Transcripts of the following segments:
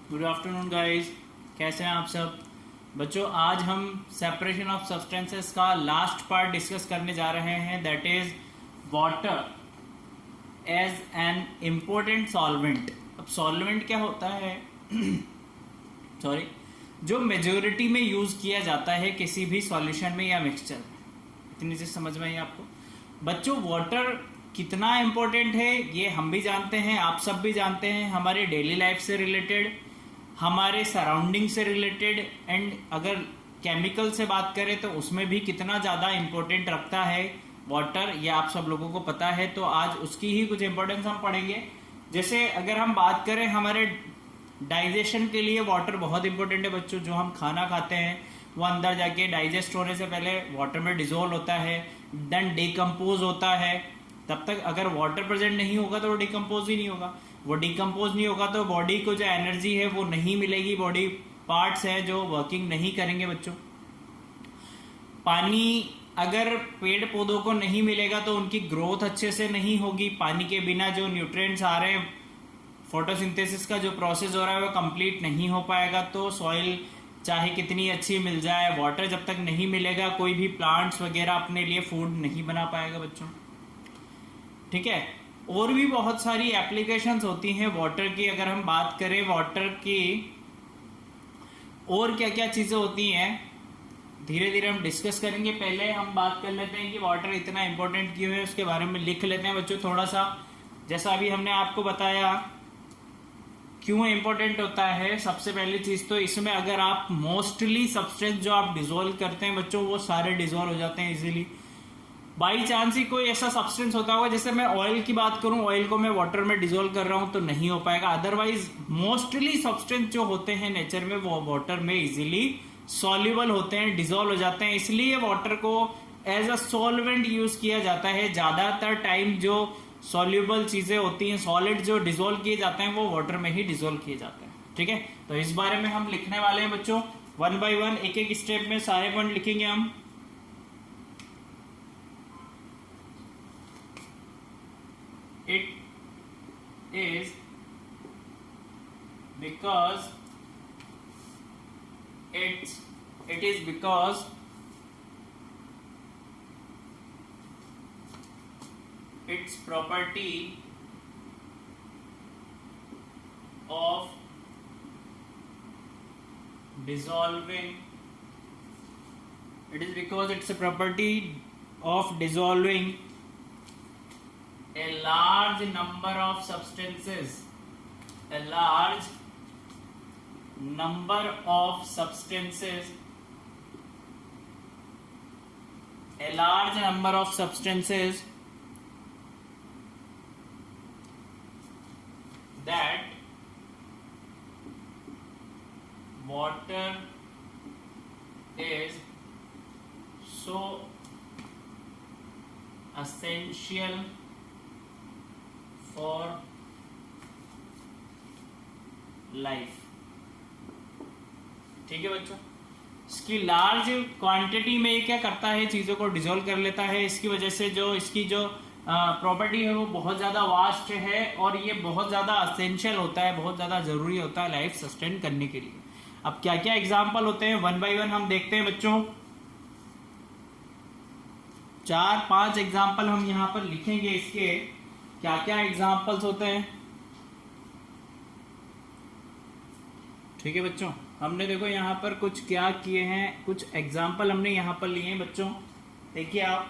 Good afternoon guys, कैसे हैं आप सब बच्चों। आज हम सेपरेशन ऑफ सब्सटेंसेस का लास्ट पार्ट डिस्कस करने जा रहे हैं, that is water as an important solvent. अब सॉल्वेंट क्या होता है सॉरी, जो मेजोरिटी में यूज किया जाता है किसी भी सॉल्यूशन में या मिक्सचर में। इतनी चीज समझ में आई आपको बच्चों। वाटर कितना इम्पोर्टेंट है ये हम भी जानते हैं, आप सब भी जानते हैं, हमारे डेली लाइफ से रिलेटेड, हमारे सराउंडिंग से रिलेटेड, एंड अगर केमिकल से बात करें तो उसमें भी कितना ज़्यादा इम्पोर्टेंट रखता है वाटर, ये आप सब लोगों को पता है। तो आज उसकी ही कुछ इम्पोर्टेंस हम पढ़ेंगे। जैसे अगर हम बात करें, हमारे डाइजेशन के लिए वाटर बहुत इंपॉर्टेंट है बच्चों। जो हम खाना खाते हैं वो अंदर जाके डाइजेस्ट होने से पहले वाटर में डिजोल्व होता है, देन डिकम्पोज होता है। तब तक अगर वाटर प्रेजेंट नहीं होगा तो वो डिकम्पोज ही नहीं होगा। वो डिकम्पोज नहीं होगा तो बॉडी को जो एनर्जी है वो नहीं मिलेगी, बॉडी पार्ट्स है जो वर्किंग नहीं करेंगे बच्चों। पानी अगर पेड़ पौधों को नहीं मिलेगा तो उनकी ग्रोथ अच्छे से नहीं होगी। पानी के बिना जो न्यूट्रिएंट्स आ रहे हैं, फोटोसिंथेसिस का जो प्रोसेस हो रहा है वो कंप्लीट नहीं हो पाएगा। तो सॉइल चाहे कितनी अच्छी मिल जाए, वाटर जब तक नहीं मिलेगा कोई भी प्लांट्स वगैरह अपने लिए फूड नहीं बना पाएगा बच्चों। ठीक है, और भी बहुत सारी एप्लीकेशंस होती हैं वाटर की। अगर हम बात करें वाटर की और क्या क्या चीजें होती हैं, धीरे धीरे हम डिस्कस करेंगे। पहले हम बात कर लेते हैं कि वाटर इतना इंपॉर्टेंट क्यों है, उसके बारे में लिख लेते हैं बच्चों थोड़ा सा। जैसा अभी हमने आपको बताया क्यों इंपॉर्टेंट होता है। सबसे पहली चीज तो इसमें अगर आप मोस्टली सब्सटेंस जो आप डिजोल्व करते हैं बच्चों, वो सारे डिजोल्व हो जाते हैं इजीली। बाई चांस ही कोई ऐसा सब्सटेंस होता होगा, जैसे मैं ऑयल की बात करूं, ऑयल को मैं वाटर में डिजोल्व कर रहा हूं तो नहीं हो पाएगा। अदरवाइज मोस्टली सब्सटेंस जो होते हैं नेचर में वो वाटर में इजीली सॉल्युबल होते हैं, डिजोल्व हो जाते हैं। इसलिए वाटर को एज अ सॉल्वेंट यूज किया जाता है। ज्यादातर टाइम जो सॉल्युबल चीजें होती हैं, सॉलिड जो डिजोल्व किए जाते हैं वो वाटर में ही डिजोल्व किए जाते हैं। ठीक है, तो इस बारे में हम लिखने वाले हैं बच्चों, वन बाय वन, एक एक स्टेप में सारे पॉइंट लिखेंगे हम। It is because its property of dissolving it is because it's a property of dissolving a large number of substances, a large number of substances, a large number of substances that water is so essential for life. ठीक है बच्चों, इसकी large quantity में क्या करता है, चीजों को डिसॉल्व कर लेता है। इसकी वजह से जो इसकी जो प्रॉपर्टी है वो बहुत ज्यादा वास्ट है और ये बहुत ज्यादा असेंशियल होता है, बहुत ज्यादा जरूरी होता है लाइफ सस्टेन करने के लिए। अब क्या क्या एग्जाम्पल होते हैं, वन बाय वन हम देखते हैं बच्चों। 4-5 एग्जाम्पल हम यहाँ पर लिखेंगे, इसके क्या क्या एग्जाम्पल्स होते हैं। ठीक है बच्चों, हमने देखो यहाँ पर कुछ क्या किए हैं, कुछ एग्जाम्पल हमने यहाँ पर लिए हैं बच्चों। देखिए आप,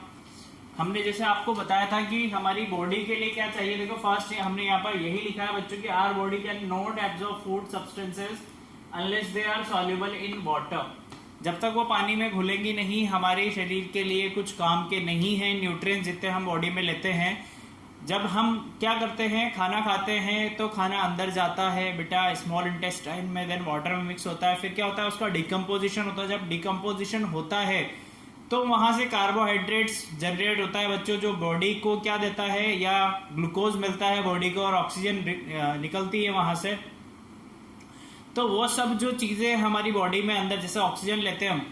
हमने जैसे आपको बताया था कि हमारी बॉडी के लिए क्या चाहिए। देखो फर्स्ट हमने यहाँ पर यही लिखा है बच्चों कि our body can not absorb food substances unless they are soluble in water. जब तक वो पानी में घुलेंगी नहीं, हमारे शरीर के लिए कुछ काम के नहीं है। न्यूट्रिएंट्स जितने हम बॉडी में लेते हैं, जब हम क्या करते हैं, खाना खाते हैं तो खाना अंदर जाता है बेटा स्मॉल इंटेस्टाइन में, देन वाटर में मिक्स होता है। फिर क्या होता है, उसका डिकम्पोजिशन होता है। जब डिकम्पोजिशन होता है तो वहां से कार्बोहाइड्रेट्स जनरेट होता है बच्चों, जो बॉडी को क्या देता है, या ग्लूकोज मिलता है बॉडी को और ऑक्सीजन निकलती है वहां से। तो वो सब जो चीजें हमारी बॉडी में अंदर, जैसे ऑक्सीजन लेते हैं हम,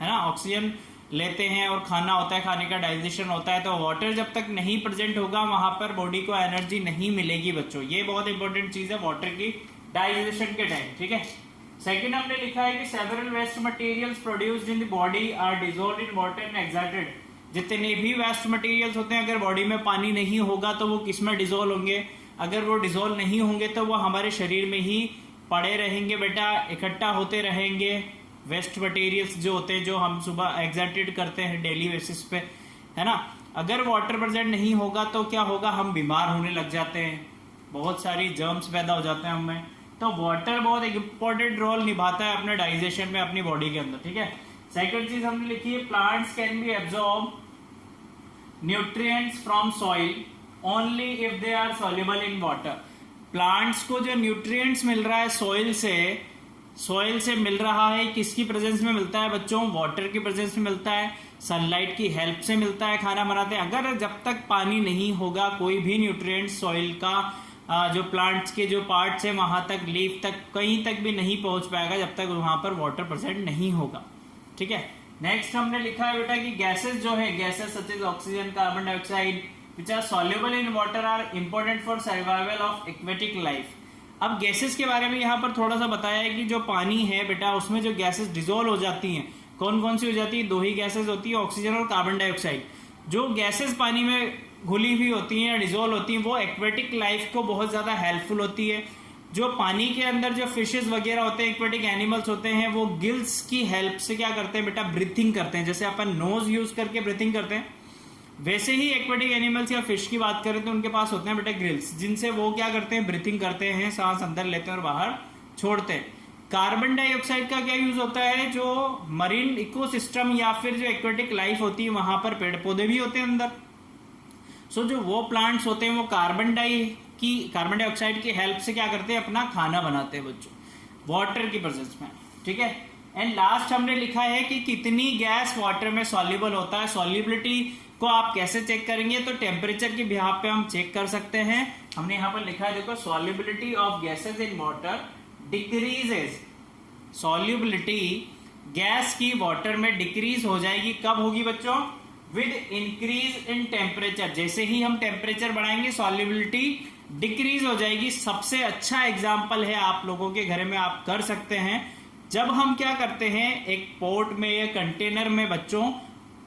है ना, ऑक्सीजन लेते हैं और खाना होता है, खाने का डाइजेशन होता है। तो वाटर जब तक नहीं प्रेजेंट होगा वहां पर बॉडी को एनर्जी नहीं मिलेगी बच्चों। ये बहुत इंपॉर्टेंट चीज है वाटर की, डाइजेशन के टाइम, ठीक है। सेकंड हमने लिखा है कि several waste materials produced in the body are dissolved in water and excited. जितने भी वेस्ट मटेरियल्स होते हैं, अगर बॉडी में पानी नहीं होगा तो वो किस में डिसॉल्व होंगे? अगर वो डिसॉल्व नहीं होंगे तो वो हमारे शरीर में ही पड़े रहेंगे बेटा, इकट्ठा होते रहेंगे। वेस्ट मटेरियल्स जो होते हैं, जो हम सुबह एक्साइटेड करते हैं डेली बेसिस पे, है ना। अगर वाटर प्रेजेंट नहीं होगा तो क्या होगा? हम बीमार होने लग जाते हैं, बहुत सारी जर्म्स पैदा हो जाते हैं हमें। तो वाटर बहुत एक इंपॉर्टेंट रोल निभाता है अपने डाइजेशन में, अपनी बॉडी के अंदर, ठीक है। सेकंड चीज हमने लिखी है, plants can be absorb nutrients from soil only if they are soluble in water. Plants को जो न्यूट्रिएंट्स मिल रहा है सॉइल से मिल रहा है, किसकी प्रेजेंस में मिलता है बच्चों? वाटर की प्रेजेंस में मिलता है, सनलाइट की हेल्प से मिलता है, खाना बनाते हैं। अगर जब तक पानी नहीं होगा, कोई भी न्यूट्रिएंट सॉइल का जो प्लांट्स के जो पार्ट्स है वहां तक, लीफ तक, कहीं तक भी नहीं पहुंच पाएगा जब तक वहां पर वाटर प्रेजेंट नहीं होगा, ठीक है। नेक्स्ट हमने लिखा है बेटा कि गैसेस जो है, gases such as oxygen, carbon dioxide which are soluble in water are important for survival of aquatic life। अब गैसेस के बारे में यहाँ पर थोड़ा सा बताया है कि जो पानी है बेटा, उसमें जो गैसेस डिसॉल्व हो जाती हैं, कौन कौन सी हो जाती है? दो ही गैसेस होती है, ऑक्सीजन और कार्बन डाइऑक्साइड। जो गैसेस पानी में घुली हुई होती हैं या डिसॉल्व होती हैं, वो एक्वेटिक लाइफ को बहुत ज्यादा हेल्पफुल होती है। जो पानी के अंदर जो फिशेस वगैरह होते हैं, एक्वेटिक एनिमल्स होते हैं, वो गिल्स की हेल्प से क्या करते हैं बेटा? ब्रीथिंग करते हैं। जैसे अपन नोज यूज करके ब्रीथिंग करते हैं, वैसे ही एक्वेटिक एनिमल्स या फिश की बात करें तो उनके पास होते हैं बेटा ग्रिल्स, जिनसे वो क्या करते हैं? ब्रीथिंग करते हैं, सांस अंदर लेते हैं और बाहर छोड़ते हैं। कार्बन डाइऑक्साइड का क्या यूज होता है? जो मरीन इकोसिस्टम या फिर जो एक्वेटिक लाइफ होती है, वहां पर पेड़ पौधे भी होते हैं अंदर। सो जो वो प्लांट्स होते हैं, वो कार्बन डाइऑक्साइड की हेल्प से क्या करते हैं? अपना खाना बनाते हैं बच्चों, वाटर की प्रेजेंस में, ठीक है। एंड लास्ट हमने लिखा है कि कितनी गैस वाटर में सॉल्युबल होता है। सॉल्युबिलिटी को आप कैसे चेक करेंगे? तो टेम्परेचर के बिहाफ पे हम चेक कर सकते हैं। हमने यहां पर लिखा है, देखो, solubility of gases in water decreases. Solubility gas की वाटर में डिक्रीज हो जाएगी, कब होगी बच्चों? With increase in temperature. जैसे ही हम टेम्परेचर बढ़ाएंगे, सॉल्युबिलिटी डिक्रीज हो जाएगी। सबसे अच्छा एग्जाम्पल है, आप लोगों के घर में आप कर सकते हैं, जब हम क्या करते हैं, एक पॉट में या कंटेनर में बच्चों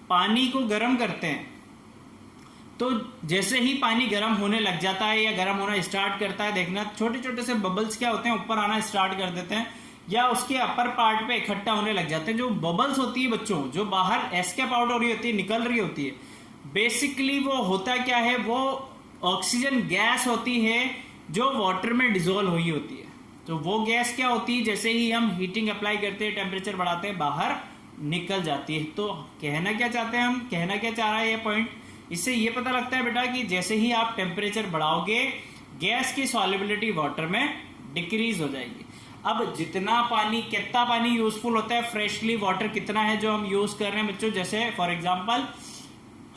पानी को गर्म करते हैं, तो जैसे ही पानी गर्म होने लग जाता है या गर्म होना स्टार्ट करता है, देखना छोटे छोटे से बबल्स क्या होते हैं, ऊपर आना स्टार्ट कर देते हैं या उसके अपर पार्ट पे इकट्ठा होने लग जाते हैं। जो बबल्स होती है बच्चों, जो बाहर एस्केप आउट हो रही होती है, निकल रही होती है, बेसिकली वो होता क्या है? वो ऑक्सीजन गैस होती है जो वाटर में डिसॉल्व हुई होती है। तो वो गैस क्या होती है? जैसे ही हम हीटिंग अप्लाई करते हैं, टेम्परेचर बढ़ाते हैं, बाहर निकल जाती है। तो कहना क्या चाहते हैं हम, कहना क्या चाह रहा है ये पॉइंट? इससे ये पता लगता है बेटा कि जैसे ही आप टेम्परेचर बढ़ाओगे, गैस की सॉल्युबिलिटी वाटर में डिक्रीज हो जाएगी। अब जितना पानी, कितना पानी यूजफुल होता है, फ्रेशली वाटर कितना है जो हम यूज कर रहे हैं बच्चों? जैसे फॉर एग्जांपल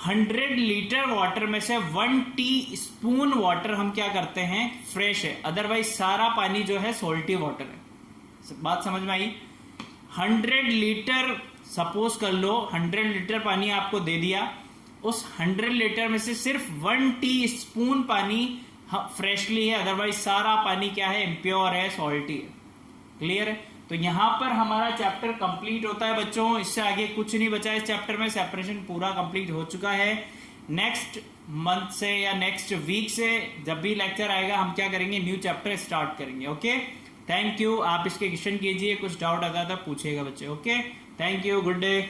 100 लीटर वाटर में से 1 टी स्पून वाटर हम क्या करते हैं? फ्रेश है, अदरवाइज सारा पानी जो है सोल्टी वाटर है। बात समझ में आई? 100 लीटर सपोज कर लो, 100 लीटर पानी आपको दे दिया, उस 100 लीटर में से सिर्फ 1 टी स्पून पानी फ्रेशली है, अदरवाइज सारा पानी क्या है? इम्प्योर है, सॉल्टी है। क्लियर है? तो यहां पर हमारा चैप्टर कंप्लीट होता है बच्चों। इससे आगे कुछ नहीं बचा इस चैप्टर में, सेपरेशन पूरा कंप्लीट हो चुका है। नेक्स्ट मंथ से या नेक्स्ट वीक से जब भी लेक्चर आएगा, हम क्या करेंगे? न्यू चैप्टर स्टार्ट करेंगे। Okay, thank you. आप इसके क्वेश्चन कीजिए, कुछ डाउट आता था पूछिएगा बच्चे। Okay, thank you, good day.